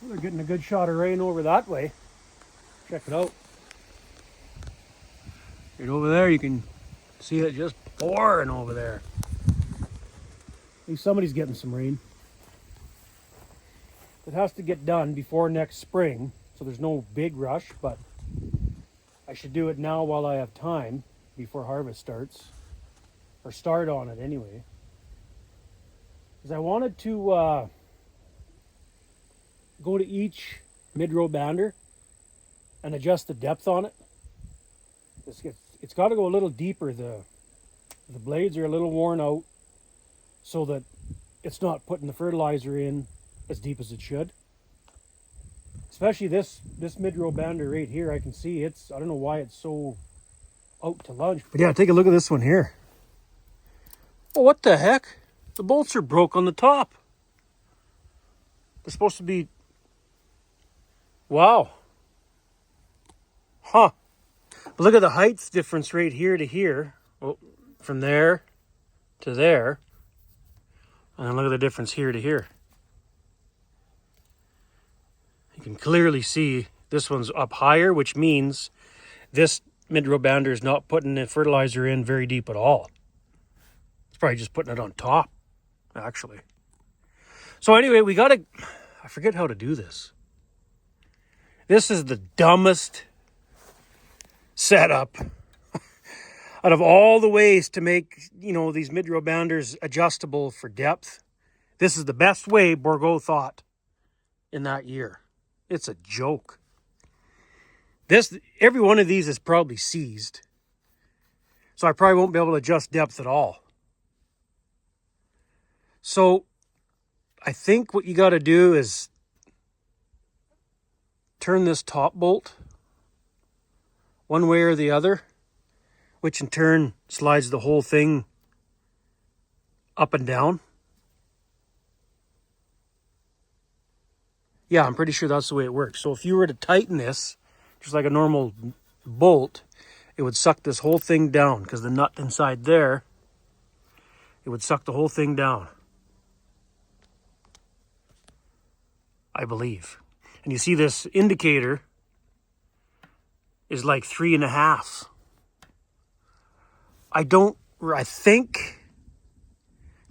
Well, they're getting a good shot of rain over that way. Check it out. Right over there, you can see it just pouring over there. At least somebody's getting some rain. It has to get done before next spring, so there's no big rush, but I should do it now while I have time before harvest starts. Or start on it anyway. Because I wanted to go to each mid-row bander and adjust the depth on it. It's got to go a little deeper. The blades are a little worn out, so that it's not putting the fertilizer in as deep as it should. Especially this mid-row bander right here, I can see I don't know why it's so out to lunge. But yeah, take a look at this one here. Oh, what the heck? The bolts are broke on the top. They're supposed to be... Wow. Huh. But look at the height difference right here to here. Oh, from there to there. And then look at the difference here to here. You can clearly see this one's up higher, which means this mid-row bander is not putting the fertilizer in very deep at all. It's probably just putting it on top, actually. So anyway, I forget how to do this. This is the dumbest setup out of all the ways to make, these mid-row banders adjustable for depth. This is the best way Bourgault thought in that year. It's a joke. Every one of these is probably seized. So I probably won't be able to adjust depth at all. So I think what you got to do is turn this top bolt one way or the other, which in turn slides the whole thing up and down. Yeah, I'm pretty sure that's the way it works. So if you were to tighten this, just like a normal bolt, it would suck this whole thing down, because the nut inside there, it would suck the whole thing down, I believe. And you see this indicator is like 3.5. I think,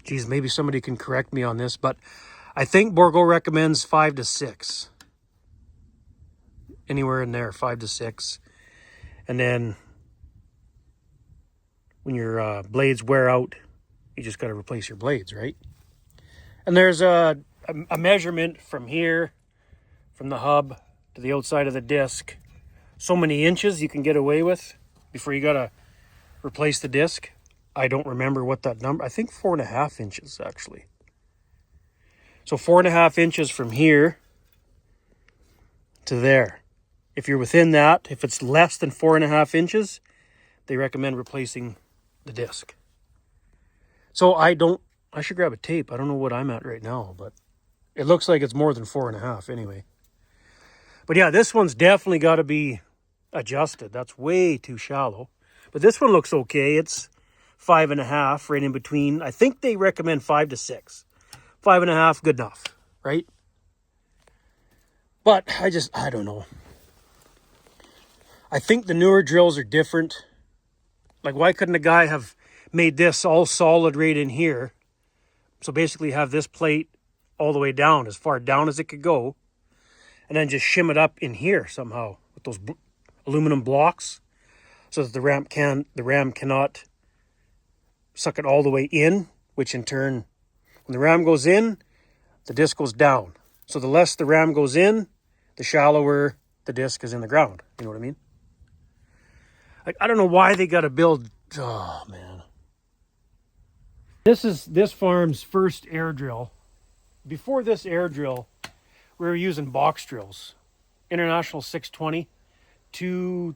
geez, maybe somebody can correct me on this, but I think Bourgault recommends 5 to 6. Anywhere in there, 5 to 6. And then when your blades wear out, you just got to replace your blades, right? And there's a measurement from here, from the hub to the outside of the disc. So many inches you can get away with before you got to replace the disc. I don't remember what that number, I think 4.5 inches actually. So 4.5 inches from here to there. If you're within that, if it's less than 4.5 inches, they recommend replacing the disc. So I should grab a tape. I don't know what I'm at right now, but it looks like it's more than 4.5 anyway. But yeah, this one's definitely got to be adjusted. That's way too shallow. But this one looks okay. It's 5.5, right in between. I think they recommend 5 to 6. 5.5, good enough, right? But I don't know. I think the newer drills are different. Like, why couldn't a guy have made this all solid right in here? So basically have this plate all the way down, as far down as it could go, and then just shim it up in here somehow with those aluminum blocks, so that the ram cannot suck it all the way in, which in turn, when the ram goes in, the disc goes down. So the less the ram goes in, the shallower the disc is in the ground. You know what I mean? Like, I don't know why they got to build... Oh, man. This is this farm's first air drill. Before this air drill, we were using box drills. International 620, 2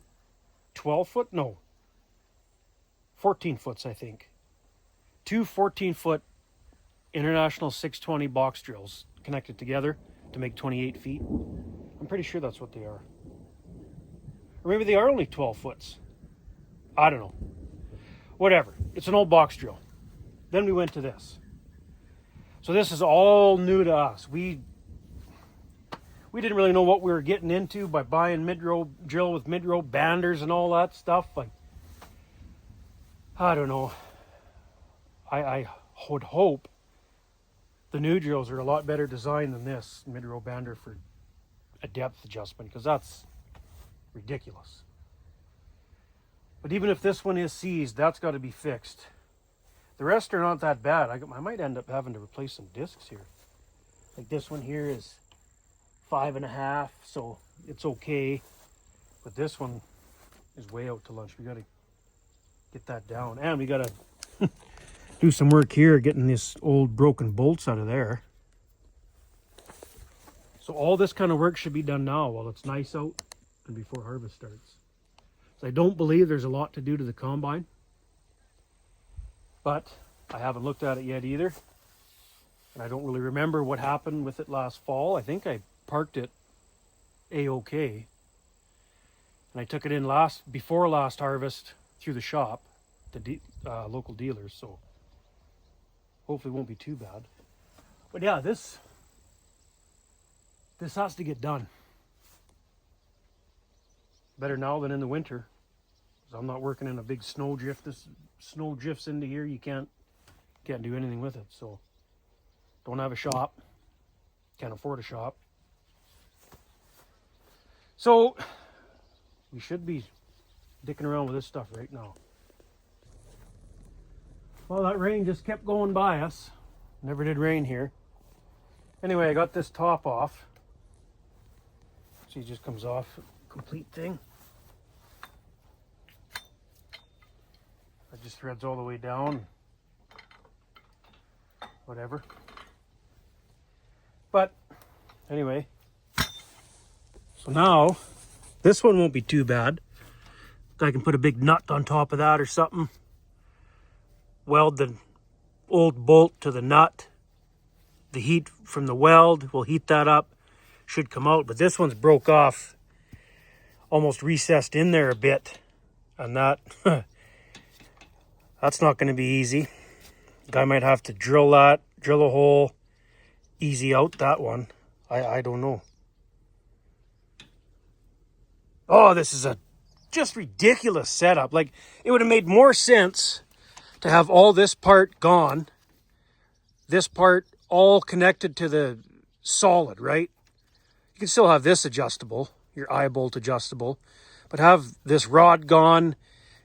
12-foot? No. 14-foots, I think. 2 14-foot International 620 box drills connected together to make 28 feet. I'm pretty sure that's what they are. Or maybe they are only 12 foots. I don't know. Whatever. It's an old box drill. Then we went to this. So this is all new to us. We we didn't really know what we were getting into by buying mid-row drill with mid-row banders and all that stuff. Like, I don't know. I would hope the new drills are a lot better designed than this mid-row bander for a depth adjustment, because that's ridiculous. But even if this one is seized, that's got to be fixed. The rest are not that bad. I might end up having to replace some discs here. Like this one here is 5.5, so it's okay. But this one is way out to lunch. We got to get that down. And we got to do some work here getting this old broken bolts out of there. So all this kind of work should be done now while it's nice out and before harvest starts. So I don't believe there's a lot to do to the combine, but I haven't looked at it yet either. And I don't really remember what happened with it last fall. I think I parked it A-OK. And I took it in before last harvest through the shop to local dealers. So hopefully it won't be too bad. But yeah, this has to get done. Better now than in the winter. Because I'm not working in a big snow drift. This snow drifts into here. You can't do anything with it. So don't have a shop. Can't afford a shop. So we should be dicking around with this stuff right now. Well, that rain just kept going by us. Never did rain here. Anyway, I got this top off. See, it just comes off, complete thing. It just threads all the way down. Whatever. But anyway, so now this one won't be too bad. I can put a big nut on top of that or something. Weld the old bolt to the nut. The heat from the weld will heat that up. Should come out. But this one's broke off. Almost recessed in there a bit. And that, that's not going to be easy. Guy might have to drill a hole, easy out that one. I don't know. Oh, this is a just ridiculous setup. Like, it would have made more sense to have all this part gone, this part all connected to the solid, right? You can still have this adjustable, your eye bolt adjustable, but have this rod gone,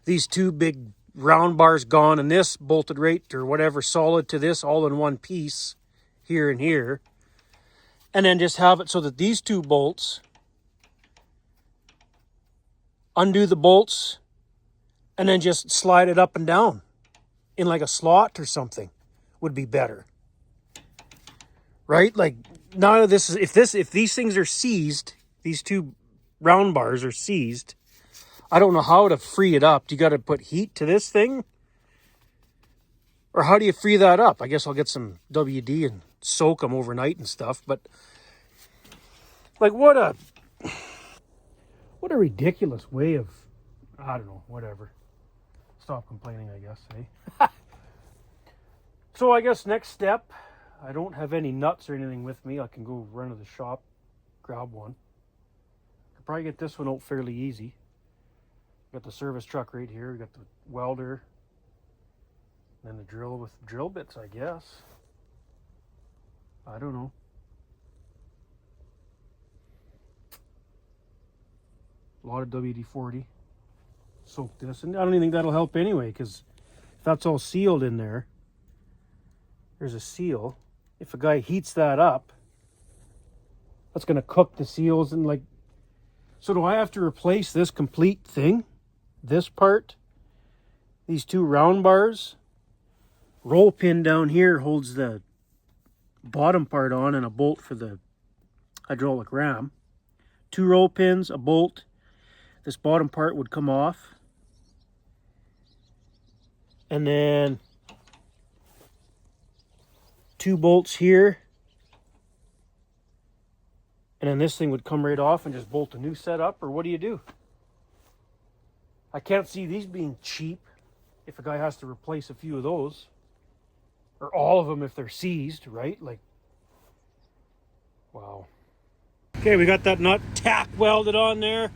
these two big round bars gone, and this bolted right or whatever solid to this all in one piece here and here. And then just have it so that these two bolts undo the bolts and then just slide it up and down in like a slot or something would be better. Right? Like, none of this is, if these things are seized, these two round bars are seized, I don't know how to free it up. Do you got to put heat to this thing? Or how do you free that up? I guess I'll get some WD and soak them overnight and stuff, but like what a ridiculous way of, I don't know, whatever. Stop complaining, I guess, eh? So I guess next step, I don't have any nuts or anything with me. I can go run to the shop, grab one. Could probably get this one out fairly easy. Got the service truck right here. We got the welder. And then the drill with drill bits, I guess. I don't know. A lot of WD-40. Soak this. And I don't even think that'll help anyway, because if that's all sealed in there, there's a seal. If a guy heats that up, that's going to cook the seals and like... So do I have to replace this complete thing? This part? These two round bars? Roll pin down here holds the bottom part on and a bolt for the hydraulic ram. Two roll pins, a bolt. This bottom part would come off. And then two bolts here. And then this thing would come right off and just bolt a new set up, or what do you do? I can't see these being cheap if a guy has to replace a few of those. Or all of them if they're seized, right? Like, wow. Okay, we got that nut tack welded on there.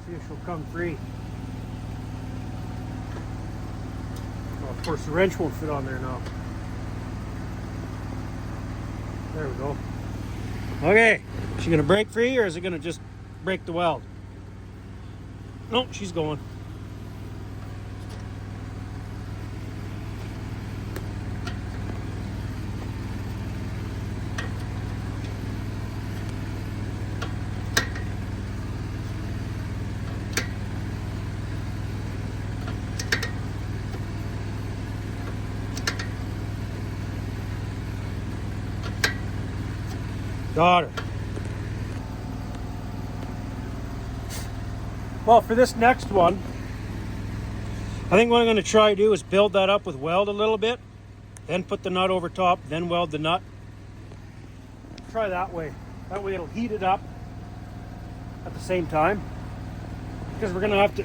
See if she'll come free. Oh, of course, the wrench won't fit on there now. There we go. Okay, is she gonna break free or is it gonna just break the weld? No, she's going. Got her. Well, for this next one, I think what I'm going to try to do is build that up with weld a little bit, then put the nut over top, then weld the nut. Try that way. That way it'll heat it up at the same time. Because we're going to have to,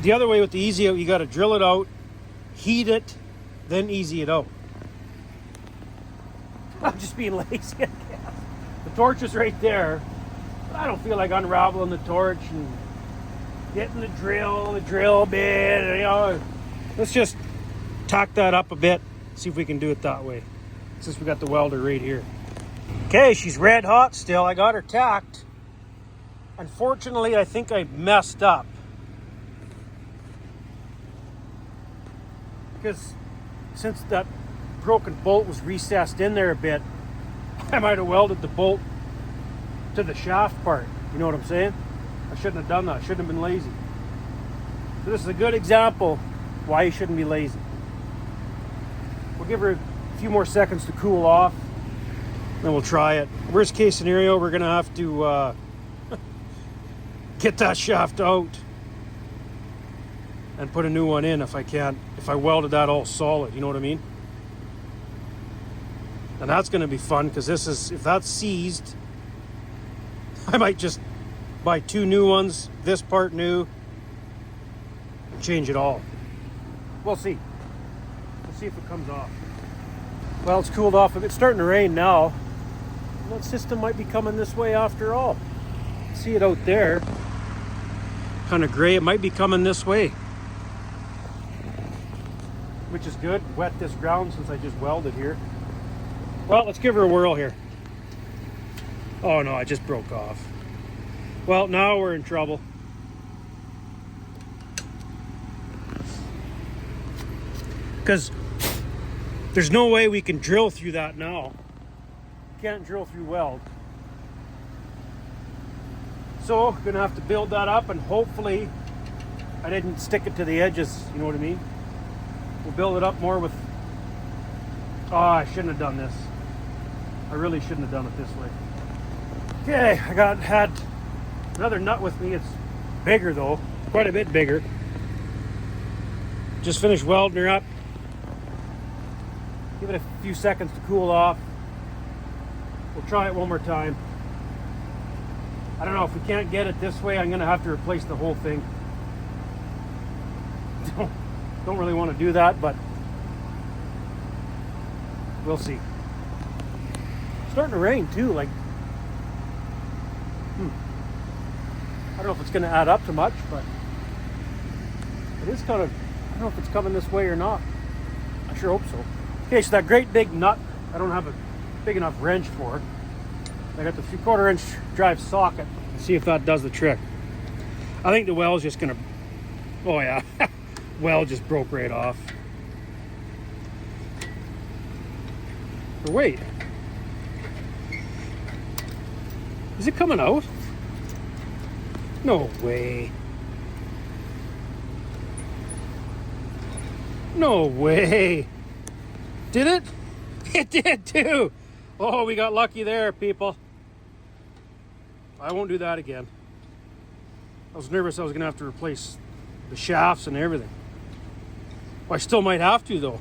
the other way with the easy out, you got to drill it out, heat it, then easy it out. I'm just being lazy, I guess. The torch is right there, but I don't feel like unraveling the torch and getting the drill bit, you know. Let's just tack that up a bit, see if we can do it that way, since we got the welder right here. Okay, she's red hot still. I got her tacked. Unfortunately, I think I messed up. Because since that broken bolt was recessed in there a bit, I might have welded the bolt to the shaft part. You know what I'm saying? I shouldn't have done that. I shouldn't have been lazy. So this is a good example why you shouldn't be lazy. We'll give her a few more seconds to cool off, then we'll try it. Worst case scenario, we're gonna have to get that shaft out and put a new one in if I welded that all solid, you know what I mean? And that's going to be fun because this is, if that's seized, I might just buy 2 new ones, this part new, and change it all. We'll see. We'll see if it comes off. Well, it's cooled off. It's starting to rain now. That system might be coming this way after all. See it out there. Kind of gray. It might be coming this way. Which is good. Wet this ground since I just welded here. Well, let's give her a whirl here. Oh no, I just broke off. Well, now we're in trouble. Because there's no way we can drill through that now. Can't drill through weld. So, gonna have to build that up and hopefully I didn't stick it to the edges, you know what I mean? We'll build it up more with... Oh, I shouldn't have done this. I really shouldn't have done it this way. Okay, I had another nut with me. It's bigger though, quite a bit bigger. Just finished welding her up. Give it a few seconds to cool off. We'll try it one more time. I don't know, if we can't get it this way, I'm gonna have to replace the whole thing. Don't really want to do that, but we'll see. It's starting to rain too, like, I don't know if it's gonna add up to much, but it is kind of, I don't know if it's coming this way or not. I sure hope so. Okay, so that great big nut, I don't have a big enough wrench for. I got the 3/4 inch drive socket. Let's see if that does the trick. I think the well's just gonna, oh yeah, well just broke right off. But wait, is it coming out? No way. No way. Did it? It did too. Oh, we got lucky there, people. I won't do that again. I was nervous I was gonna have to replace the shafts and everything. Well, I still might have to though.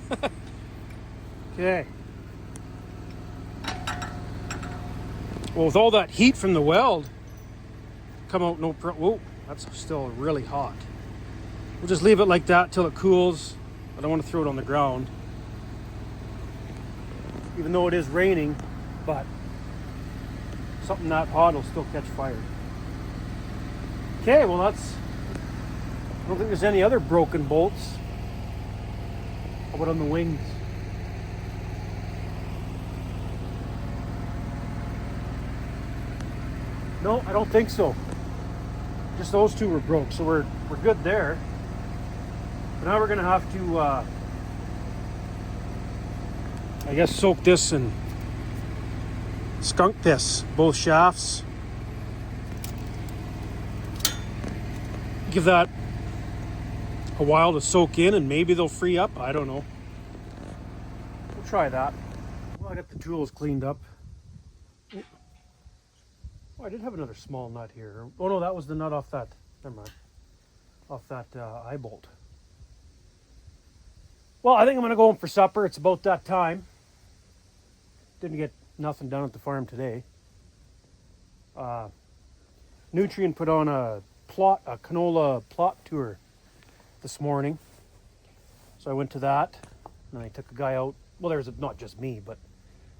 Okay. Well, with all that heat from the weld, come out no pro. Whoa, that's still really hot. We'll just leave it like that till it cools. I don't want to throw it on the ground. even though it is raining, but something that hot will still catch fire. Okay, well I don't think there's any other broken bolts. How about on the wings? No, I don't think so. Just those two were broke, so we're good there. But now we're gonna have to, I guess, soak this and skunk piss, both shafts. Give that a while to soak in, and maybe they'll free up. I don't know. We'll try that. Well, I got the tools cleaned up. Oh, I did have another small nut here. Oh no, that was the nut off that. Never mind. Off that eye bolt. Well, I think I'm gonna go home for supper. It's about that time. Didn't get nothing done at the farm today. Nutrient put on a canola plot tour this morning. So I went to that, and I took a guy out. Well, there's not just me, but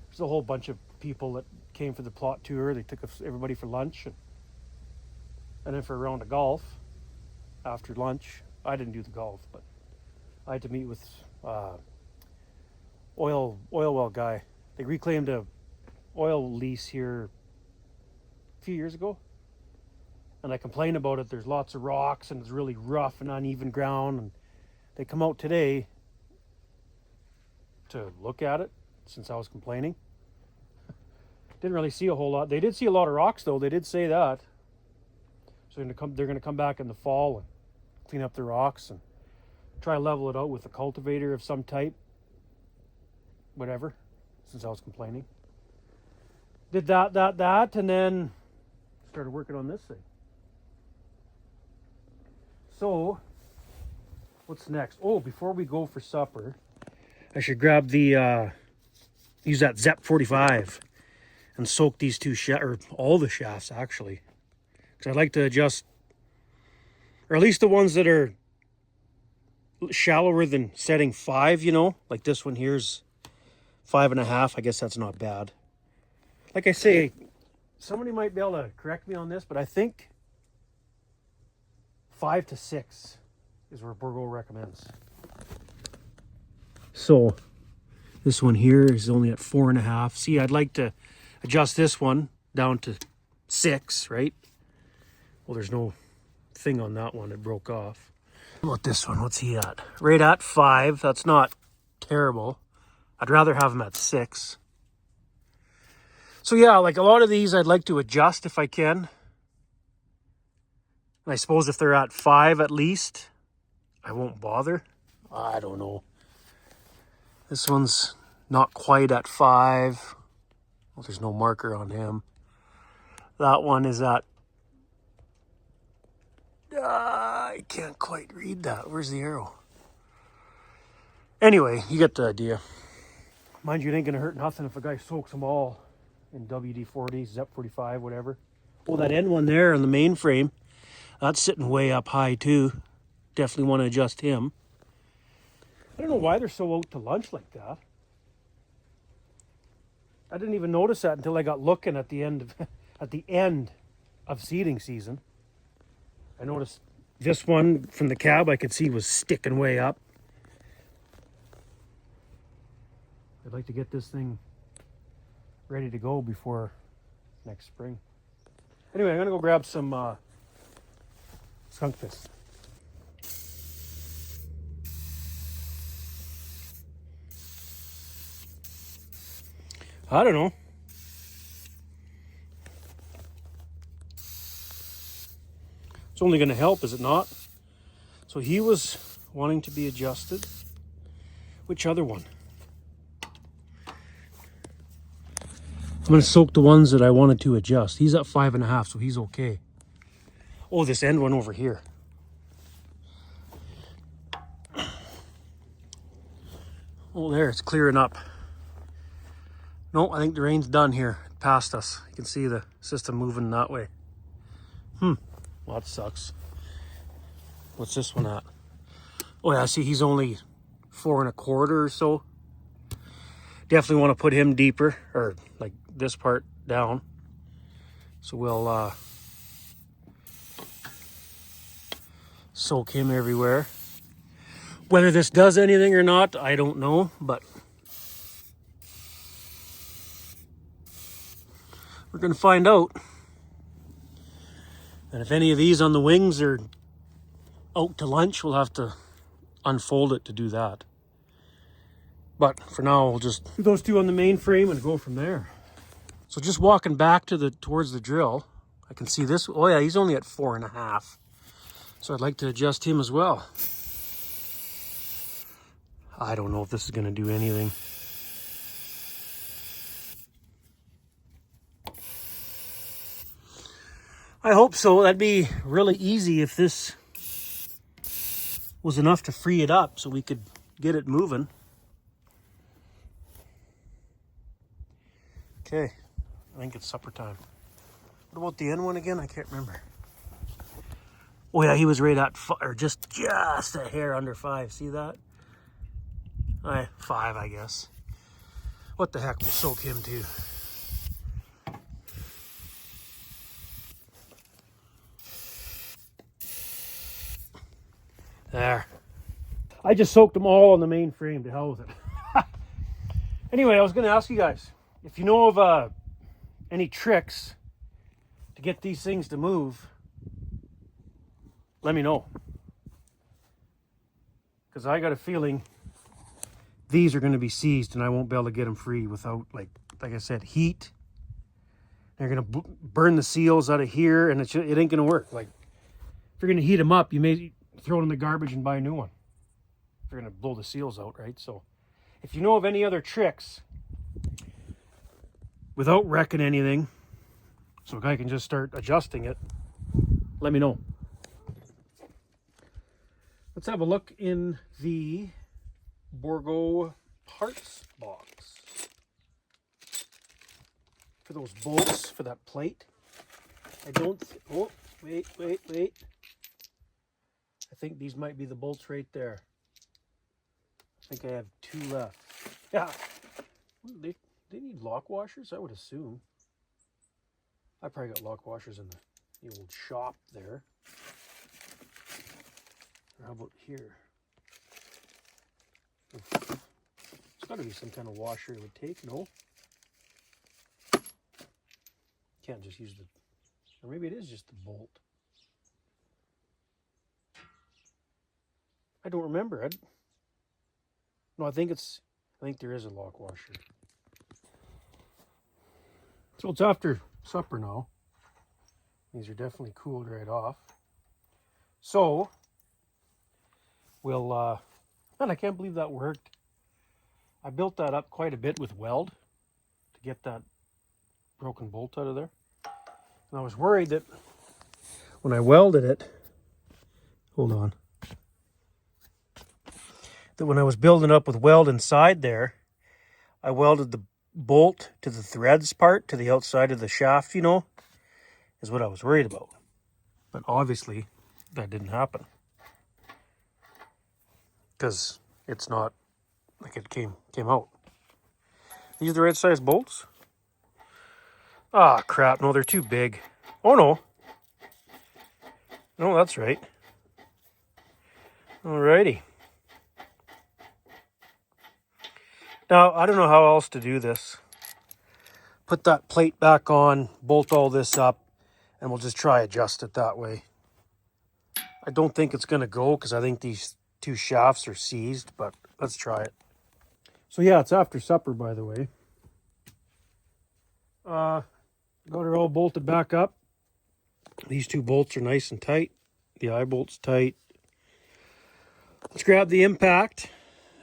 there's a whole bunch of people that came for the plot tour. They took everybody for lunch, and then for a round of golf after lunch. I didn't do the golf, but I had to meet with oil well guy. They reclaimed a oil lease here a few years ago, and I complained about it. There's lots of rocks and it's really rough and uneven ground, and they come out today to look at it since I was complaining. Didn't really see a whole lot. They did see a lot of rocks though. They did say that. So they're gonna come back in the fall and clean up the rocks and try to level it out with a cultivator of some type. Whatever, since I was complaining. Did that, and then started working on this thing. So, what's next? Oh, before we go for supper, I should grab use that Zep 45 and soak these two or all the shafts actually. Because I'd like to adjust, or at least the ones that are shallower than setting 5, you know, like this one here's 5.5. I guess that's not bad. Like I say, somebody might be able to correct me on this, but I think 5 to 6 is where Bourgault recommends. So this one here is only at 4.5. See, I'd like to adjust this one down to 6, right? Well, there's no thing on that one. It broke off. How about this one? What's he at? Right at 5. That's not terrible. I'd rather have him at 6. So yeah, like a lot of these I'd like to adjust if I can. And I suppose if they're at 5 at least, I won't bother. I don't know. This one's not quite at 5. Well, there's no marker on him. That one is at... I can't quite read that. Where's the arrow? Anyway, you get the idea. Mind you, it ain't going to hurt nothing if a guy soaks them all in WD-40, Zep 45, whatever. Oh, that end one there on the main frame, that's sitting way up high too. Definitely want to adjust him. I don't know why they're so out to lunch like that. I didn't even notice that until I got looking at the end of seeding season. I noticed this one from the cab I could see was sticking way up. I'd like to get this thing ready to go before next spring. Anyway, I'm gonna go grab some skunk piss. I don't know. It's only going to help, is it not? So he was wanting to be adjusted. Which other one? I'm going to soak the ones that I wanted to adjust. He's at 5.5, so he's okay. Oh, this end one over here. Oh, there, it's clearing up. No, I think the rain's done here, past us. You can see the system moving that way. Well, that sucks. What's this one at? Oh yeah, see, he's only 4.25 or so. Definitely want to put him deeper, or like this part down. So we'll soak him everywhere. Whether this does anything or not, I don't know, but we're going to find out. And if any of these on the wings are out to lunch, we'll have to unfold it to do that. But for now, we'll just do those two on the main frame and go from there. So just walking back to towards the drill, I can see this. Oh yeah, he's only at 4.5. So I'd like to adjust him as well. I don't know if this is going to do anything. I hope so. That'd be really easy if this was enough to free it up so we could get it moving. Okay, I think it's supper time. What about the end one again? I can't remember. Oh yeah, he was right at or just a hair under 5. See that? 5, I guess. What the heck? We'll soak him too. There. I just soaked them all on the main frame. To hell with it. Anyway, I was going to ask you guys, if you know of any tricks to get these things to move, let me know. Because I got a feeling these are going to be seized and I won't be able to get them free without, like I said, heat. They're going to burn the seals out of here and it ain't going to work. Like, if you're going to heat them up, you may throw it in the garbage and buy a new one. If you're going to blow the seals out, right? So if you know of any other tricks without wrecking anything, so a guy can just start adjusting it, let me know. Let's have a look in the Bourgault parts box for those bolts for that plate. I don't, oh, wait. I think these might be the bolts right there. I think I have 2 left. Yeah, they need lock washers, I would assume. I probably got lock washers in the old shop there. Or how about here? There's got to be some kind of washer it would take, no? Can't just use or maybe it is just the bolt. I don't remember. No, I think there is a lock washer. So it's after supper now. These are definitely cooled right off. So we'll man, I can't believe that worked. I built that up quite a bit with weld to get that broken bolt out of there. And I was worried that when I welded it, hold on, that when I was building up with weld inside there, I welded the bolt to the threads part, to the outside of the shaft, is what I was worried about. But obviously, that didn't happen. Because it's not like it came out. These are the right size bolts? Ah, crap. No, they're too big. Oh, no. No, that's right. Alrighty. Now, I don't know how else to do this. Put that plate back on, bolt all this up, and we'll just try adjust it that way. I don't think it's going to go because I think these 2 shafts are seized, but let's try it. So yeah, it's after supper, by the way. Got her all bolted back up. These 2 bolts are nice and tight. The eye bolt's tight. Let's grab the impact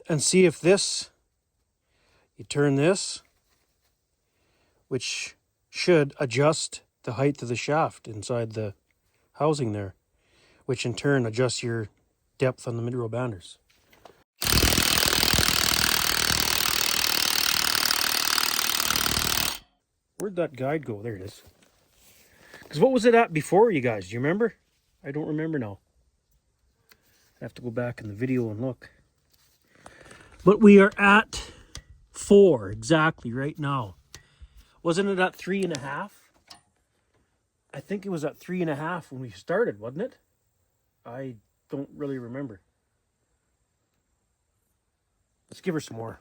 and see if you turn this, which should adjust the height of the shaft inside the housing there, which in turn adjusts your depth on the mid-row banders. Where'd that guide go? There it is. Because what was it at before, you guys? Do you remember? I don't remember now. I have to go back in the video and look. But we are at 4 exactly right now. Wasn't it at 3.5? I think it was at 3.5 when we started, wasn't it? I don't really remember. Let's give her some more.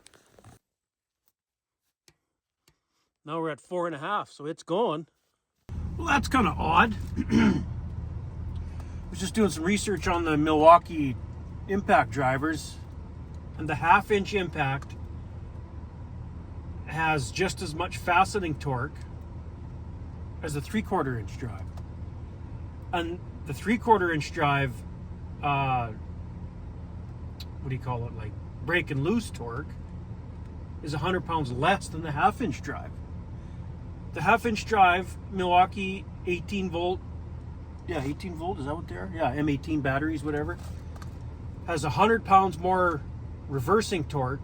Now we're at 4.5, so it's going. Well, that's kind of odd. I was just doing some research on the Milwaukee impact drivers, and the 1/2-inch impact has just as much fastening torque as the 3/4-inch drive. And the 3/4-inch drive, what do you call it, like break and loose torque, is 100 pounds less than the 1/2-inch drive. The 1/2-inch drive, Milwaukee 18 volt, yeah, 18 volt, is that what they are? Yeah, M18 batteries, whatever, has 100 pounds more reversing torque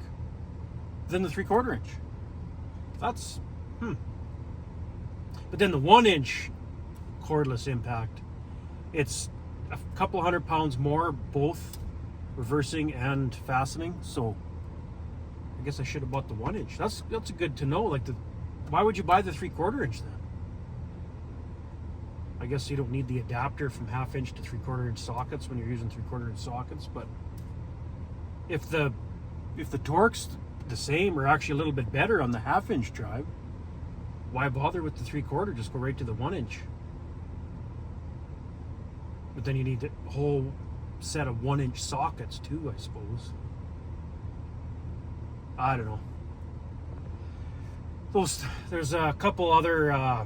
than the 3/4-inch. That's, But then the 1-inch cordless impact, it's a couple 100 pounds more, both reversing and fastening. So I guess I should have bought the 1-inch. That's good to know. Like, why would you buy the 3/4-inch then? I guess you don't need the adapter from 1/2-inch to 3/4-inch sockets when you're using 3/4-inch sockets. But if the torque's the same or actually a little bit better on the 1/2-inch drive, why bother with the 3/4? Just go right to the 1-inch. But then you need a whole set of 1-inch sockets too, I suppose. I don't know. There's a couple other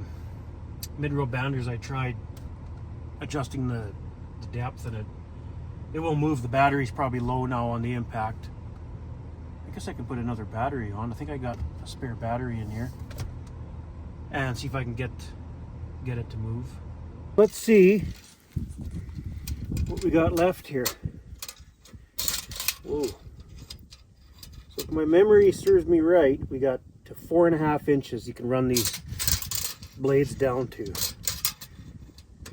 mid-row banders I tried adjusting the depth, and it will move. The battery's probably low now on the impact. I guess I can put another battery on. I think I got a spare battery in here, and see if I can get it to move. Let's see what we got left here. Whoa. So if my memory serves me right, we got to 4.5 inches you can run these blades down to.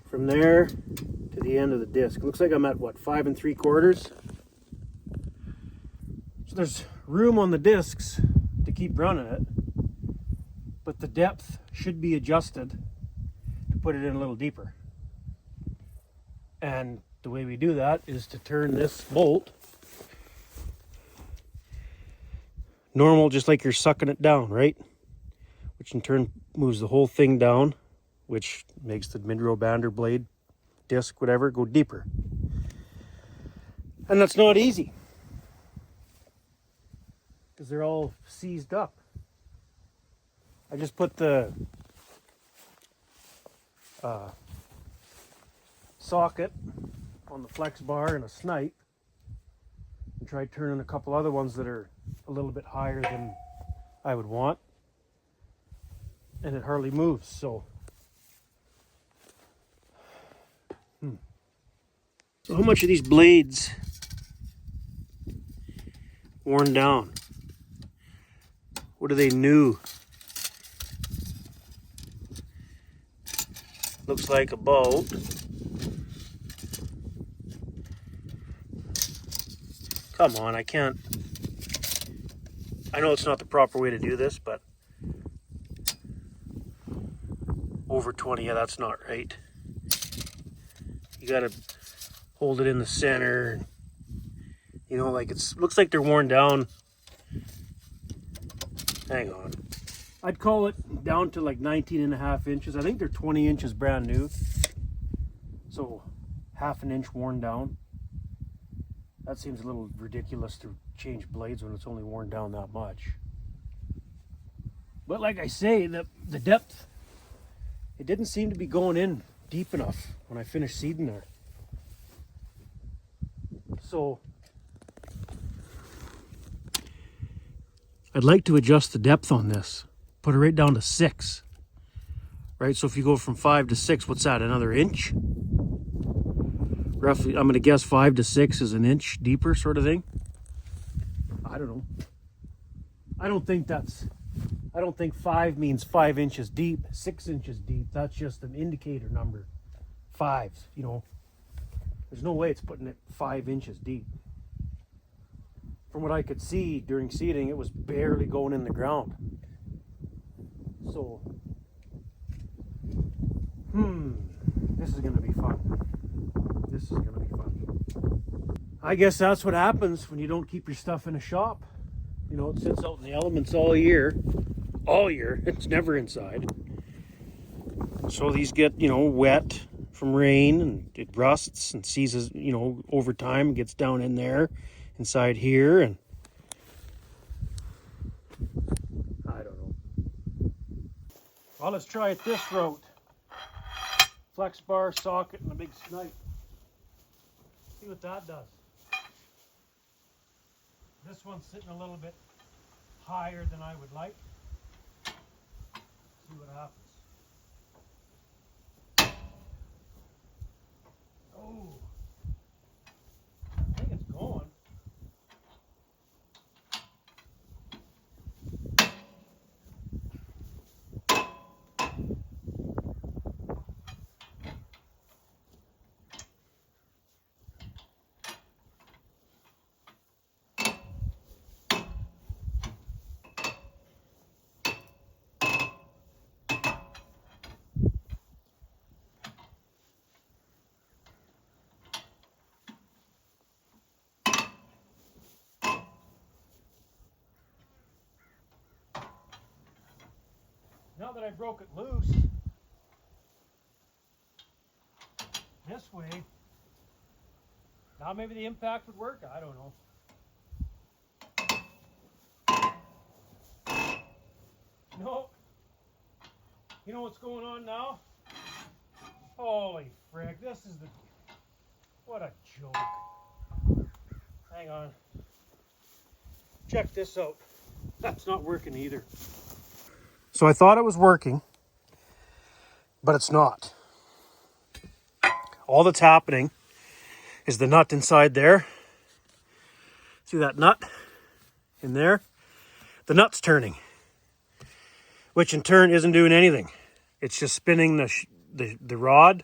From there to the end of the disc. It looks like I'm at, what, 5 3/4? So there's room on the discs to keep running it, but the depth should be adjusted to put it in a little deeper. And the way we do that is to turn this bolt normal, just like you're sucking it down, right? Which in turn moves the whole thing down, which makes the mid-row bander blade, disc, whatever, go deeper. And that's not easy, because they're all seized up. I just put the socket on the flex bar and a snipe, and tried turning a couple other ones that are a little bit higher than I would want, and it hardly moves. So so how much are these blades worn down? What are they new? Looks like about come on, I can't. I know it's not the proper way to do this, but over 20, yeah, that's not right. You gotta hold it in the center. You know, like looks like they're worn down. Hang on. I'd call it down to like 19.5 inches. I think they're 20 inches brand new. So 1/2 inch worn down. That seems a little ridiculous to change blades when it's only worn down that much. But like I say, the depth, it didn't seem to be going in deep enough when I finished seeding there. So I'd like to adjust the depth on this. Put it right down to 6. Right, so if you go from 5 to 6, what's that, another inch? Roughly, I'm going to guess 5 to 6 is an inch deeper sort of thing. I don't know. I don't think 5 means 5 inches deep, 6 inches deep. That's just an indicator number. 5, you know. There's no way it's putting it 5 inches deep. from what I could see during seeding, it was barely going in the ground. So, this is going to be fun. This is going to be fun. I guess that's what happens when you don't keep your stuff in a shop. You know, it sits out in the elements all year. All year. It's never inside. So these get, you know, wet from rain, and it rusts and seizes, you know, over time. It gets down in there, inside here, and I don't know. Well, let's try it this route. Flex bar, socket, and a big snipe. See what that does. This one's sitting a little bit higher than I would like. See what happens. Oh, I think it's going. Now that I broke it loose, this way, now maybe the impact would work, I don't know. No. You know what's going on now? Holy frick, this is the, what a joke. Hang on. Check this out. That's not working either. So I thought it was working, but it's not. All that's happening is the nut inside there. See that nut in there? The nut's turning, which in turn isn't doing anything. It's just spinning the rod,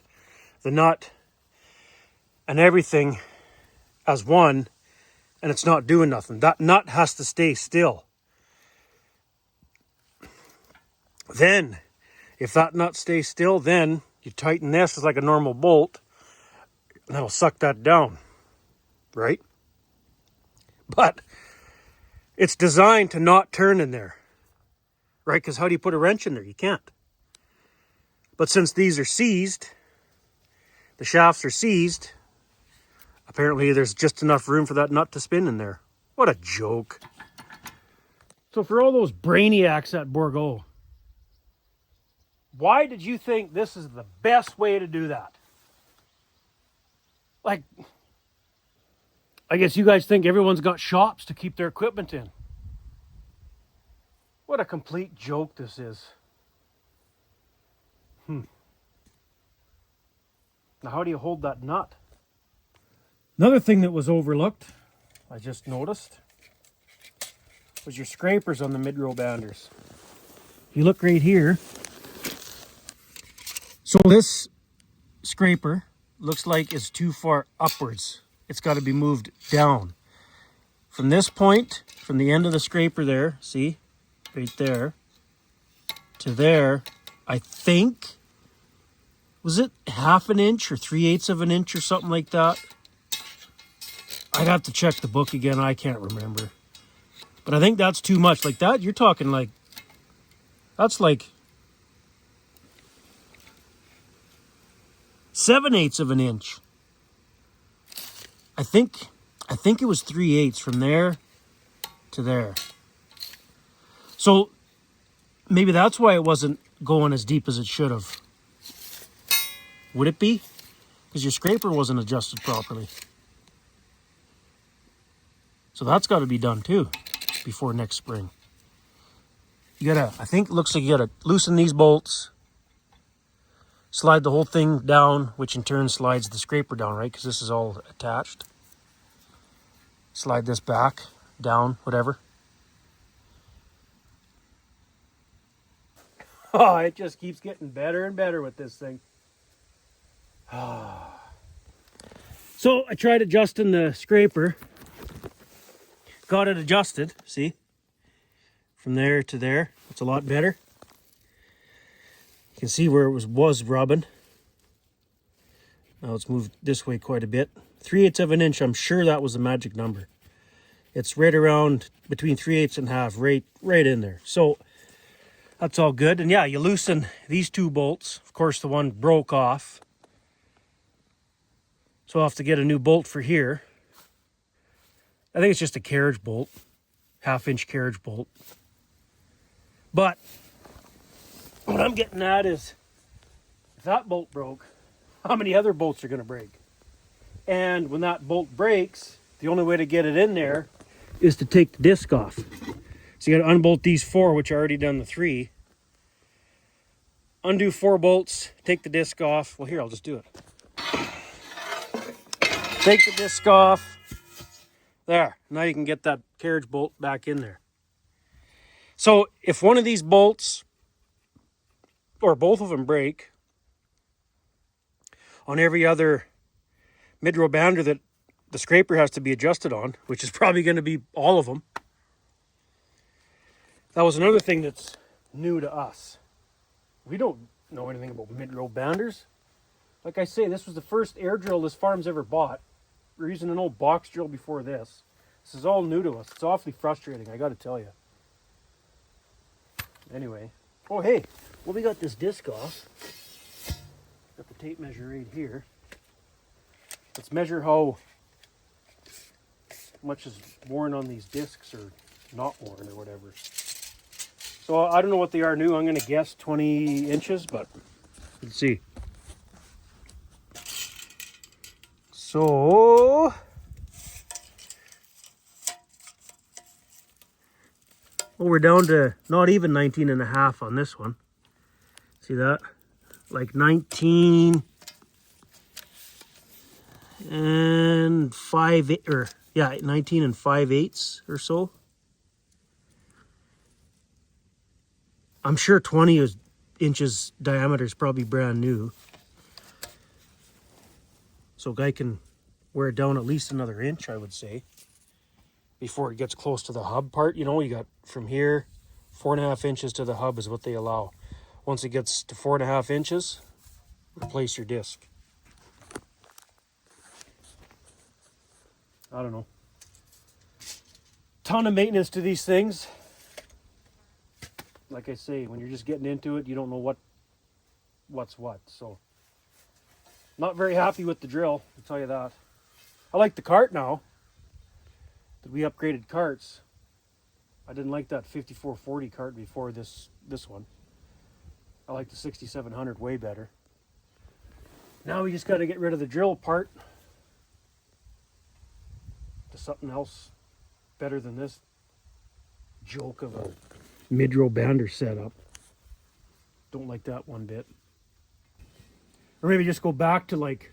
the nut, and everything as one, and it's not doing nothing. That nut has to stay still. Then, if that nut stays still, then you tighten this as like a normal bolt, and that'll suck that down, right? But it's designed to not turn in there, right? Because how do you put a wrench in there? You can't. But since these are seized, the shafts are seized, apparently there's just enough room for that nut to spin in there. What a joke. So for all those brainiacs at Bourgault, why did you think this is the best way to do that? Like, I guess you guys think everyone's got shops to keep their equipment in. What a complete joke this is. Now how do you hold that nut? Another thing that was overlooked, I just noticed, was your scrapers on the mid-row banders. If you look right here, so this scraper looks like it's too far upwards. It's got to be moved down. From this point, from the end of the scraper there, see, right there, to there, I think, was it half an inch or 3/8 of an inch or something like that? I'd have to check the book again, I can't remember. But I think that's too much. Like that, you're talking like, that's like 7/8 of an inch. I think it was 3/8 from there to there. So maybe that's why it wasn't going as deep as it should have. Would it be? Because your scraper wasn't adjusted properly. So that's got to be done too before next spring. You gotta, I think it looks like you gotta loosen these bolts, slide the whole thing down, which in turn slides the scraper down, right? Because this is all attached. Slide this back, down, whatever. Oh, it just keeps getting better and better with this thing. So I tried adjusting the scraper. got it adjusted, see? From there to there, it's a lot better. You can see where it was rubbing. Now it's moved this way quite a bit. 3/8 of an inch, I'm sure that was the magic number. It's right around between 3/8 and half, right in there. So that's all good. And yeah, you loosen these two bolts. Of course, the one broke off. So I'll have to get a new bolt for here. I think it's just a carriage bolt, 1/2 inch carriage bolt. But what I'm getting at is, if that bolt broke, how many other bolts are going to break? And when that bolt breaks, the only way to get it in there is to take the disc off. So you got to unbolt these 4, which I already done the 3. Undo 4 bolts, take the disc off. Well, here, I'll just do it. Take the disc off. There, now you can get that carriage bolt back in there. So if one of these bolts, or both of them, break, on every other mid-row bander that the scraper has to be adjusted on, which is probably going to be all of them. That was another thing that's new to us. We don't know anything about mid-row banders. Like I say, this was the first air drill this farm's ever bought. We're using an old box drill before this. This is all new to us. It's awfully frustrating, I got to tell you. Anyway. Oh, hey. Well, we got this disc off. Got the tape measure right here. Let's measure how much is worn on these discs, or not worn, or whatever. So I don't know what they are new. I'm going to guess 20 inches, but let's see. So well, we're down to not even 19 and a half on this one. See that? Like 19 and 5, or yeah, 19 and 5/8 or so. I'm sure 20 inches diameter is probably brand new. So a guy can wear it down at least another inch, I would say, before it gets close to the hub part. You know, you got from here, 4.5 inches to the hub is what they allow. Once it gets to 4.5 inches, replace your disc. I don't know. Ton of maintenance to these things. Like I say, when you're just getting into it, you don't know what's what. So, not very happy with the drill, I'll tell you that. I like the cart now. That we upgraded carts. I didn't like that 5440 cart before this one. I like the 6700 way better. Now we just got to get rid of the drill part to something else better than this joke of a mid-row bander setup. Don't like that one bit. Or maybe just go back to like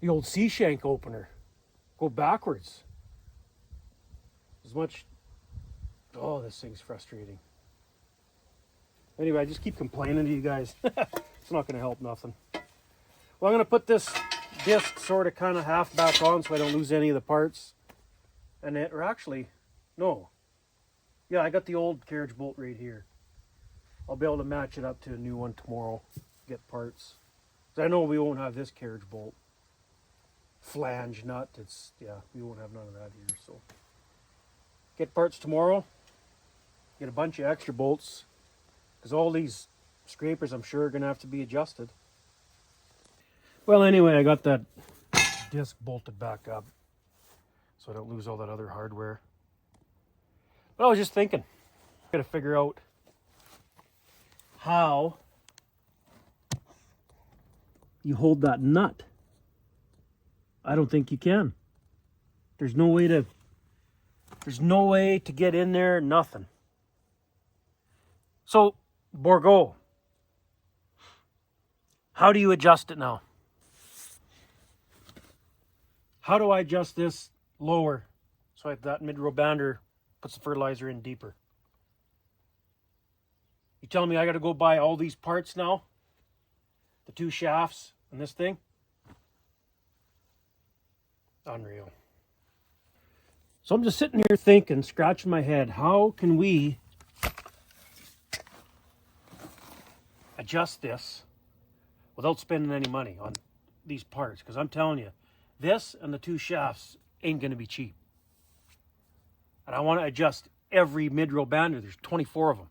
the old C-shank opener. Go backwards. As much... Oh, this thing's frustrating. Anyway, I just keep complaining to you guys. It's not going to help nothing. Well, I'm going to put this disc sort of kind of half back on so I don't lose any of the parts. And it, or actually, no. Yeah, I got the old carriage bolt right here. I'll be able to match it up to a new one tomorrow. Get parts. Because I know we won't have this carriage bolt. Flange nut. It's, yeah, we won't have none of that here. So, get parts tomorrow. Get a bunch of extra bolts. Because all these scrapers, I'm sure, are going to have to be adjusted. Well, anyway, I got that disc bolted back up. So I don't lose all that other hardware. But I was just thinking, I got to figure out how you hold that nut. I don't think you can. There's no way to get in there, nothing. So, Bourgault, how do you adjust it now? How do I adjust this lower so that mid-row bander puts the fertilizer in deeper? You telling me I got to go buy all these parts now? The 2 shafts and this thing? Unreal. So I'm just sitting here thinking, scratching my head, how can we adjust this without spending any money on these parts? Because I'm telling you, this and the two shafts ain't going to be cheap. And I want to adjust every mid-row bander. There's 24 of them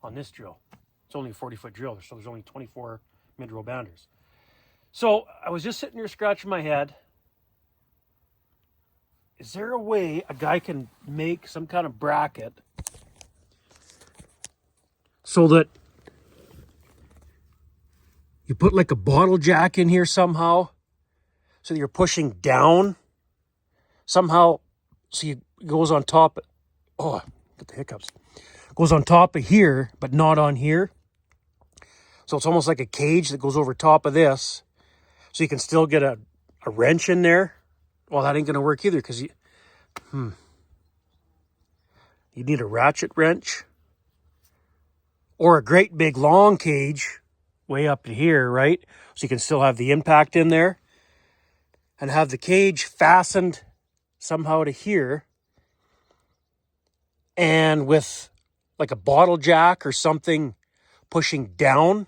on this drill. It's only a 40-foot drill, so there's only 24 mid-row banders. So I was just sitting here scratching my head. Is there a way a guy can make some kind of bracket so that you put like a bottle jack in here somehow, so that you're pushing down somehow, so it goes on top? Oh, get the hiccups. Goes on top of here, but not on here. So it's almost like a cage that goes over top of this, so you can still get a wrench in there. Well, that ain't going to work either, because you need a ratchet wrench or a great big long cage way up to here, right? So you can still have the impact in there and have the cage fastened somehow to here, and with like a bottle jack or something pushing down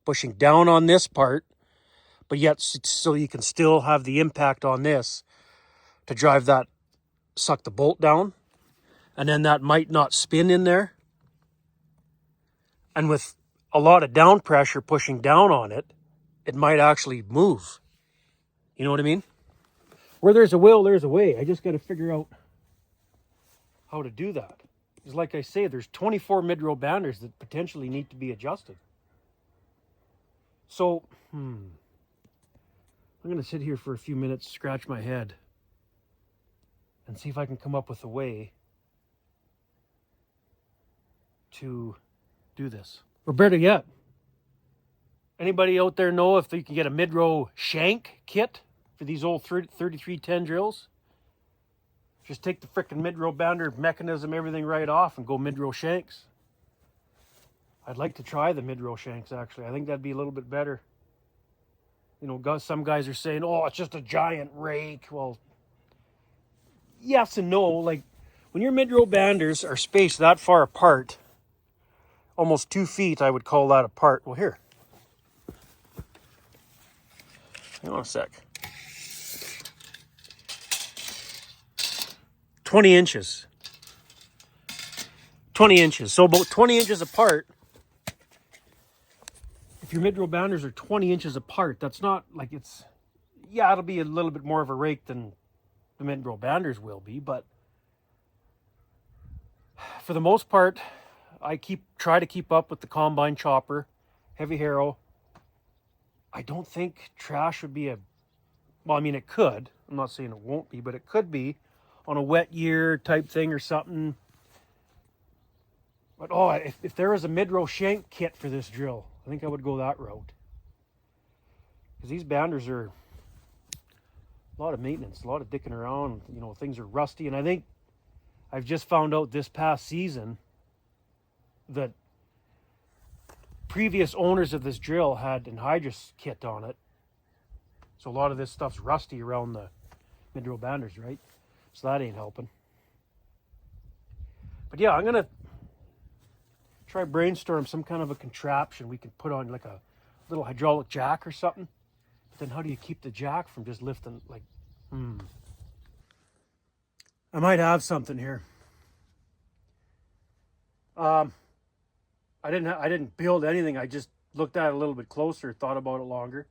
on this part, but yet so you can still have the impact on this to drive that, suck the bolt down, and then that might not spin in there. And with a lot of down pressure pushing down on it, it might actually move. You know what I mean? Where there's a will, there's a way. I just got to figure out how to do that. Because like I say, there's 24 mid-row banders that potentially need to be adjusted. So, I'm going to sit here for a few minutes, scratch my head, and see if I can come up with a way to do this. Or better yet, anybody out there know if you can get a mid-row shank kit for these old 3310 drills? Just take the frickin' mid-row bander mechanism, everything right off, and go mid-row shanks. I'd like to try the mid-row shanks, actually. I think that'd be a little bit better. You know, some guys are saying, oh, it's just a giant rake. Well, yes and no. Like, when your mid-row banders are spaced that far apart, almost 2 feet, I would call that apart. Well, here. Hang on a sec. 20 inches. 20 inches. So about 20 inches apart. If your mid-row banders are 20 inches apart, that's not like it's... Yeah, it'll be a little bit more of a rake than the mid-row banders will be, but for the most part, I try to keep up with the combine chopper, heavy harrow. I don't think trash would be well, I mean, it could. I'm not saying it won't be, but it could be on a wet year type thing or something. But if there was a mid-row shank kit for this drill, I think I would go that route. Because these banders are a lot of maintenance, a lot of dicking around. You know, things are rusty. And I think I've just found out this past season that previous owners of this drill had anhydrous kit on it. So a lot of this stuff's rusty around the mid-row banders, right? So that ain't helping. But yeah, I'm going to try brainstorm some kind of a contraption we can put on, like a little hydraulic jack or something. But then how do you keep the jack from just lifting? Like, I might have something here. I didn't build anything. I just looked at it a little bit closer, thought about it longer.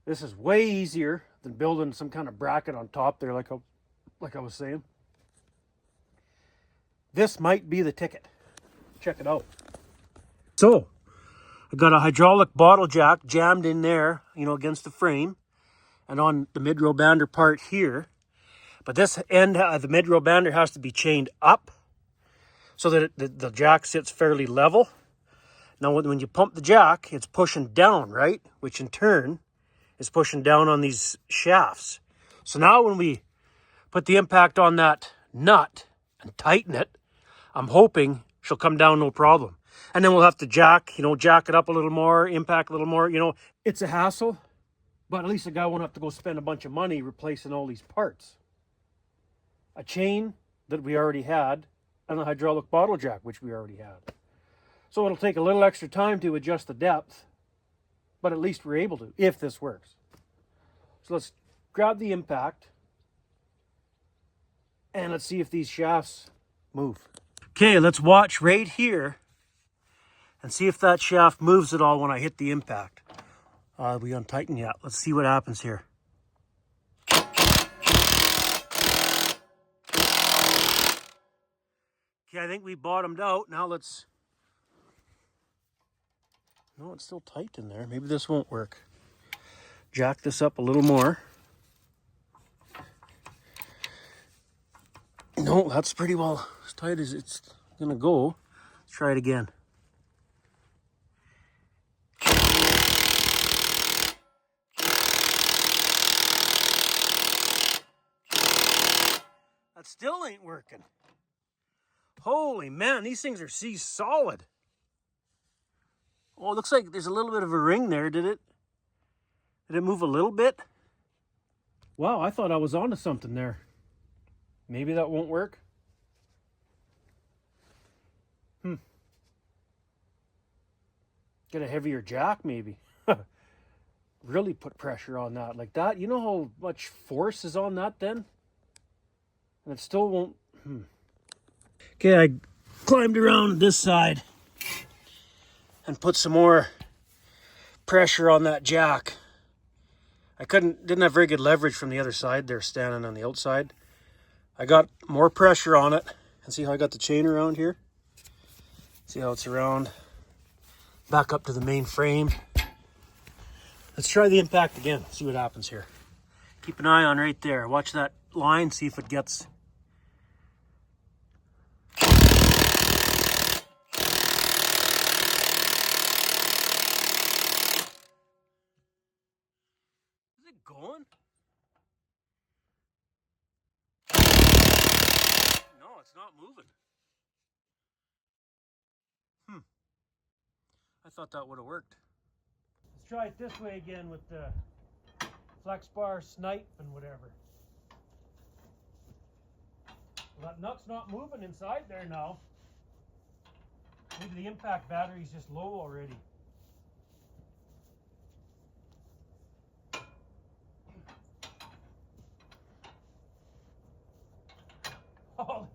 This is way easier than building some kind of bracket on top there, like I was saying. This might be the ticket. Check it out. So, I got a hydraulic bottle jack jammed in there, you know, against the frame, and on the mid-row bander part here. But this end, the mid-row bander has to be chained up so that the jack sits fairly level. Now, when you pump the jack, it's pushing down, right? Which in turn is pushing down on these shafts. So now when we put the impact on that nut and tighten it, I'm hoping she'll come down no problem. And then we'll have to jack it up a little more, impact a little more, you know. It's a hassle, but at least the guy won't have to go spend a bunch of money replacing all these parts. a chain that we already had, and a hydraulic bottle jack, which we already had. So it'll take a little extra time to adjust the depth, but at least we're able to, if this works. So let's grab the impact, and let's see if these shafts move. Okay, let's watch right here and see if that shaft moves at all when I hit the impact. We untighten yet. Let's see what happens here. Okay, I think we bottomed out. Now let's... No, it's still tight in there. Maybe this won't work. Jack this up a little more. No, that's pretty well as tight as it's gonna go. Let's try it again. That still ain't working. Holy man, these things are solid. Oh, it looks like there's a little bit of a ring there. Did it move a little bit? Wow, I thought I was onto something there. Maybe that won't work. Get a heavier jack, maybe. Really put pressure on that like that. You know how much force is on that then? And it still won't. Okay, I climbed around this side and put some more pressure on that jack. I didn't have very good leverage from the other side there, standing on the outside. I got more pressure on it, and see how I got the chain around here? See how it's around, back up to the main frame. Let's try the impact again, see what happens here. Keep an eye on right there. Watch that line, see if it gets... Is it going? No, it's not moving. I thought that would have worked. Let's try it this way again with the flex bar, snipe, and whatever. Well, that nut's not moving inside there now. Maybe the impact battery's just low already. Oh,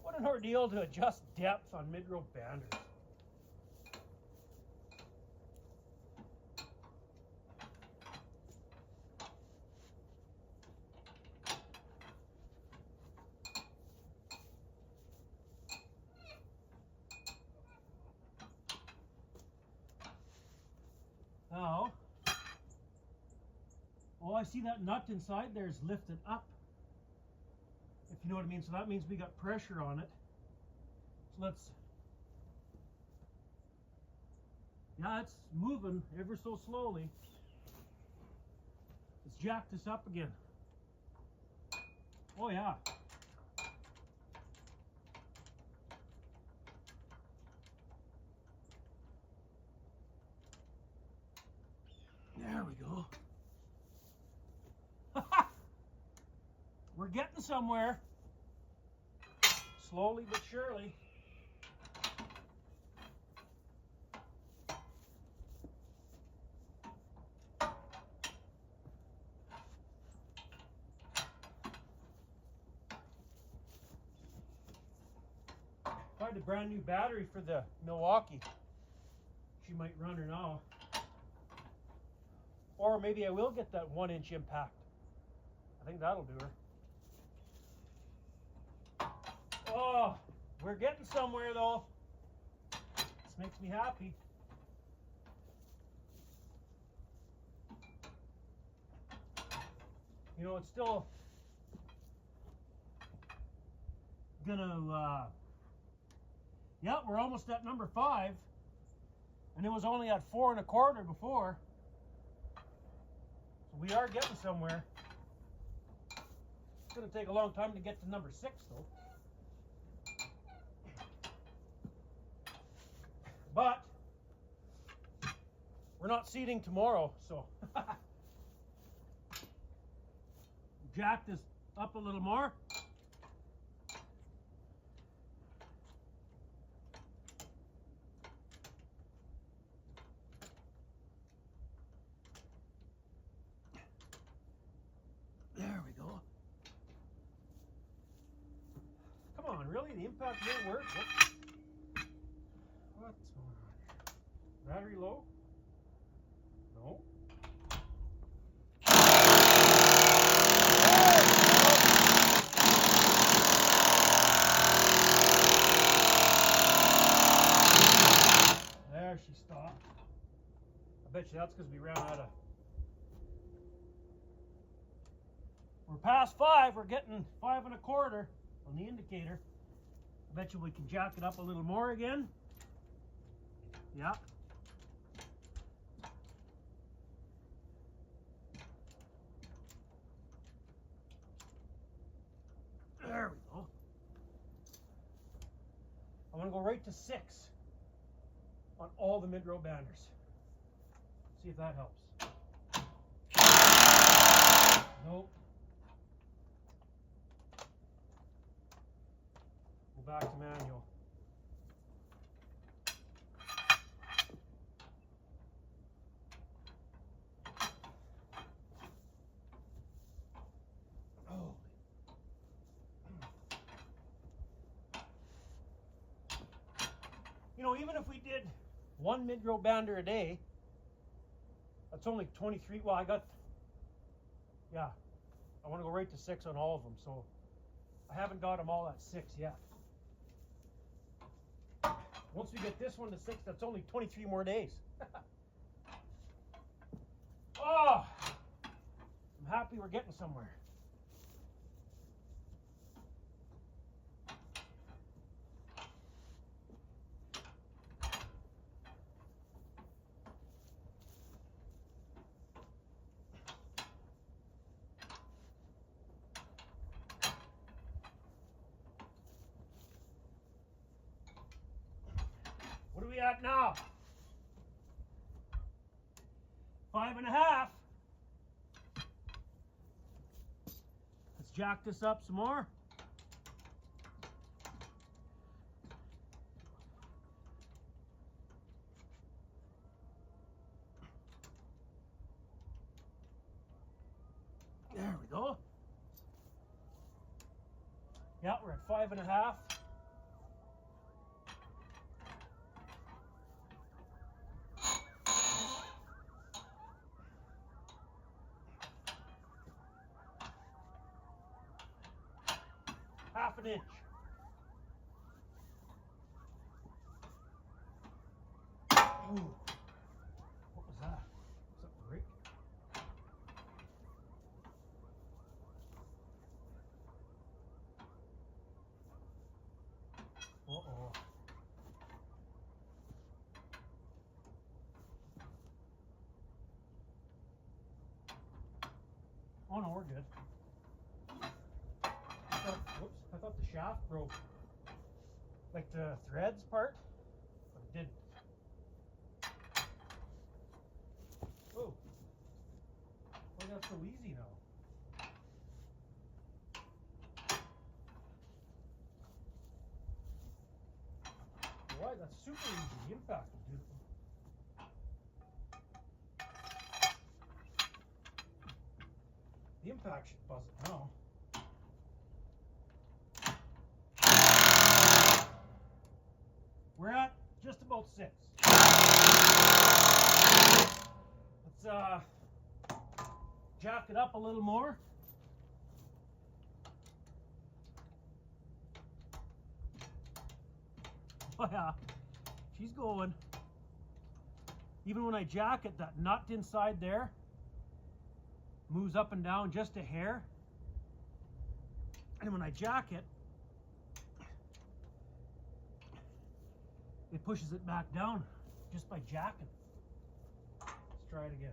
what an ordeal to adjust depth on mid-rope banders. Now, oh, I see that nut inside there is lifted up, if you know what I mean. So that means we got pressure on it. So let's, yeah, it's moving ever so slowly. Let's jack this up again. Oh yeah. There we go. We're getting somewhere. Slowly but surely. Tried a brand new battery for the Milwaukee. She might run her now. Or maybe I will get that 1-inch impact. I think that'll do her. Oh, we're getting somewhere though. This makes me happy. You know, it's still gonna, yeah, we're almost at number 5. And it was only at 4 1/4 before. So we are getting somewhere. It's gonna take a long time to get to number 6 though. But we're not seeding tomorrow, so jack this up a little more. really? The impact didn't work? What's going on here? Battery low? No. There she stopped. I bet you that's because we ran out of... We're past 5. We're getting 5 1/4 on the indicator. I bet you we can jack it up a little more again. Yeah. There we go. I want to go right to 6 on all the mid-row banders. See if that helps. Nope. Go back to manual. Oh. You know, even if we did 1 mid-row bander a day, that's only 23. Well, I want to go right to 6 on all of them, so I haven't got them all at 6 yet. Once we get this one to 6, that's only 23 more days. Oh, I'm happy we're getting somewhere. What are we at now? 5 1/2. Let's jack this up some more. There we go. Yeah, we're at 5 1/2. Half an inch. Ooh. What was that? Was that a break? Uh-oh. Oh no, we're good. Whoops, I thought the shaft broke. Like the threads part, but it didn't. Oh, why that's so easy now? Why, that's super easy. The impact will do it. The impact should buzz it now. We're at just about 6. Let's jack it up a little more. Oh yeah, she's going. Even when I jack it, that nut inside there moves up and down just a hair. And when I jack it, it pushes it back down just by jacking. Let's try it again.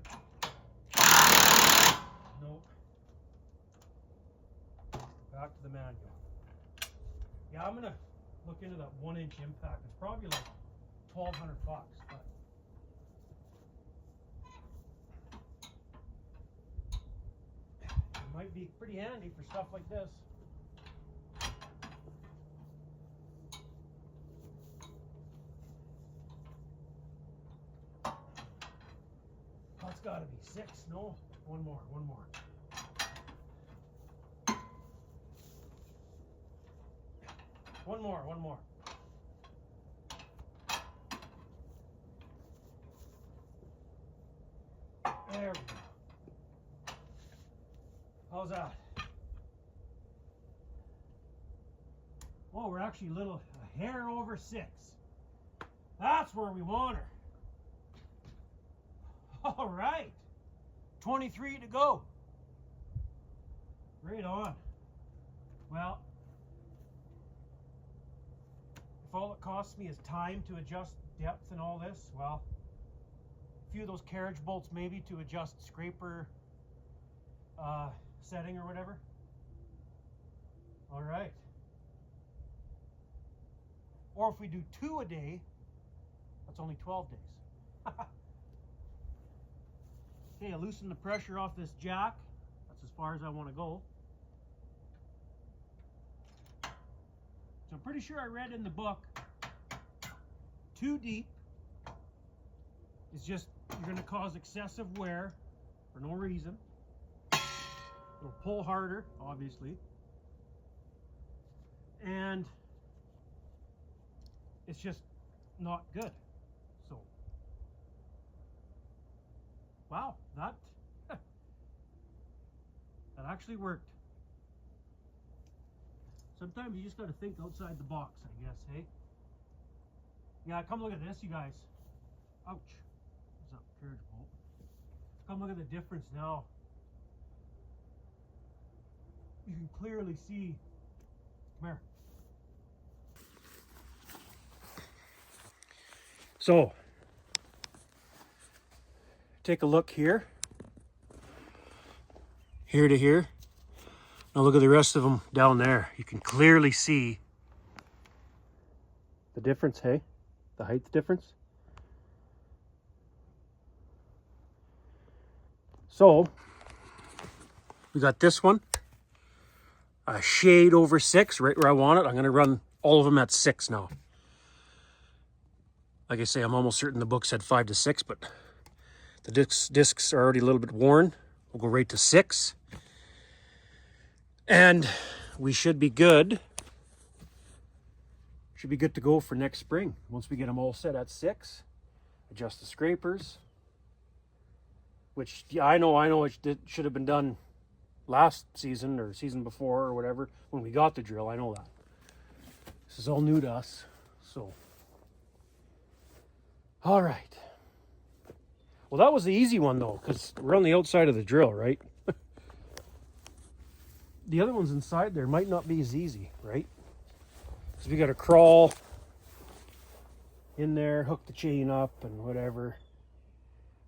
Nope. Back to the manual. Yeah, I'm gonna look into that 1-inch impact. It's probably like $1,200 bucks, but it might be pretty handy for stuff like this. That's got to be 6. No, one more. One more, one more. There we go. How's that? Oh, we're actually a hair over 6. That's where we want her. All right. 23 to go. Right on. Well, if all it costs me is time to adjust depth and all this, well, a few of those carriage bolts maybe to adjust scraper setting or whatever. All right. Or if we do 2 a day, that's only 12 days. Okay, I loosen the pressure off this jack. That's as far as I want to go. So I'm pretty sure I read in the book, too deep is just, you're going to cause excessive wear for no reason. It'll pull harder, obviously. And it's just not good. So, wow, that actually worked. Sometimes you just got to think outside the box, I guess, hey? Yeah, come look at this, you guys. Ouch. There's that carriage bolt. Come look at the difference now. You can clearly see. Come here. So, take a look here. Here to here. Now look at the rest of them down there. You can clearly see the difference, hey? The height difference. So, we got this one. A shade over 6, right where I want it. I'm going to run all of them at 6 now. Like I say, I'm almost certain the book said 5 to 6, but the discs are already a little bit worn. We'll go right to 6. And we should be good. Should be good to go for next spring. Once we get them all set at 6, adjust the scrapers. Which, yeah, I know it should have been done last season or season before or whatever when we got the drill. I know that. This is all new to us, so. All right. Well, that was the easy one though, because we're on the outside of the drill, right? The other ones inside there might not be as easy, right? So we got to crawl in there, hook the chain up and whatever.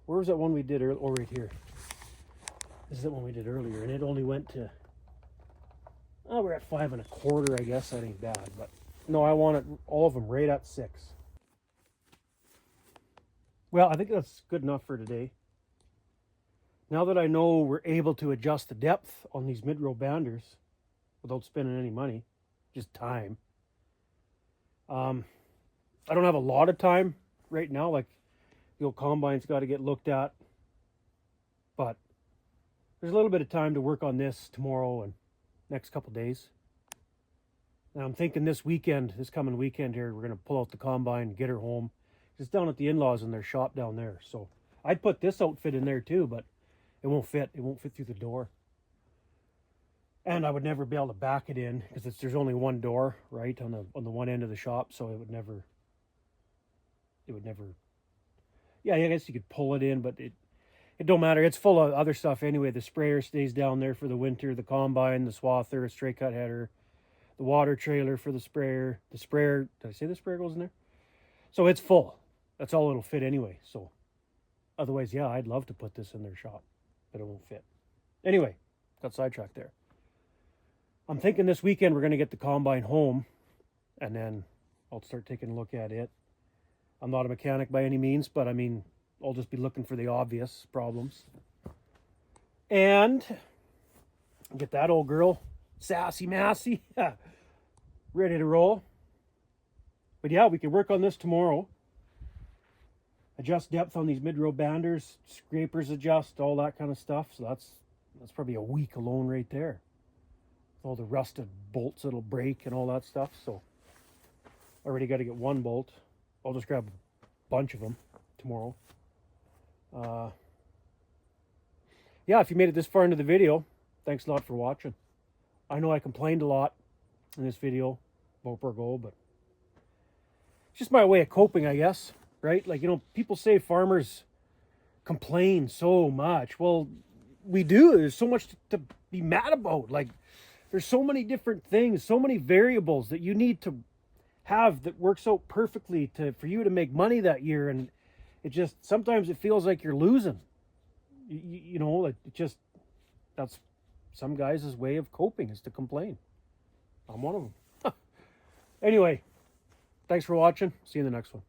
Where was that one we did earlier? Oh, right here. This is the one we did earlier, and it only went to, oh, we're at 5 1/4, I guess. That ain't bad, but no, I want it, all of them right at 6. Well, I think that's good enough for today. Now that I know we're able to adjust the depth on these mid-row banders without spending any money, just time. I don't have a lot of time right now, like the old combine's got to get looked at, but there's a little bit of time to work on this tomorrow and next couple days. And I'm thinking this coming weekend here, we're going to pull out the combine and get her home. It's down at the in-laws in their shop down there. So I'd put this outfit in there too, but it won't fit. It won't fit through the door. And I would never be able to back it in because there's only one door, right, on the one end of the shop. So it would never, yeah, I guess you could pull it in, but it don't matter. It's full of other stuff anyway. The sprayer stays down there for the winter, the combine, the swather, a straight cut header, the water trailer for the sprayer. The sprayer, did I say the sprayer goes in there? So it's full. That's all it'll fit anyway. So otherwise, yeah, I'd love to put this in their shop, but it won't fit. Anyway, got sidetracked there. I'm thinking this weekend we're going to get the combine home, and then I'll start taking a look at it. I'm not a mechanic by any means, but I mean, I'll just be looking for the obvious problems. And get that old girl, sassy Massey, ready to roll. But yeah, we can work on this tomorrow. Adjust depth on these mid-row banders, scrapers adjust, all that kind of stuff. So that's probably a week alone right there. All the rusted bolts that'll break and all that stuff. So Already got to get one bolt. I'll just grab a bunch of them tomorrow. Yeah, if you made it this far into the video, thanks a lot for watching. I know I complained a lot in this video about Bourgault, but it's just my way of coping, I guess, right? Like, you know, people say farmers complain so much. Well, we do. There's so much to be mad about. Like, there's so many different things, so many variables that you need to have that works out perfectly for you to make money that year, and it just sometimes it feels like you're losing. You know, like that's some guys' way of coping is to complain. I'm one of them. Anyway, thanks for watching. See you in the next one.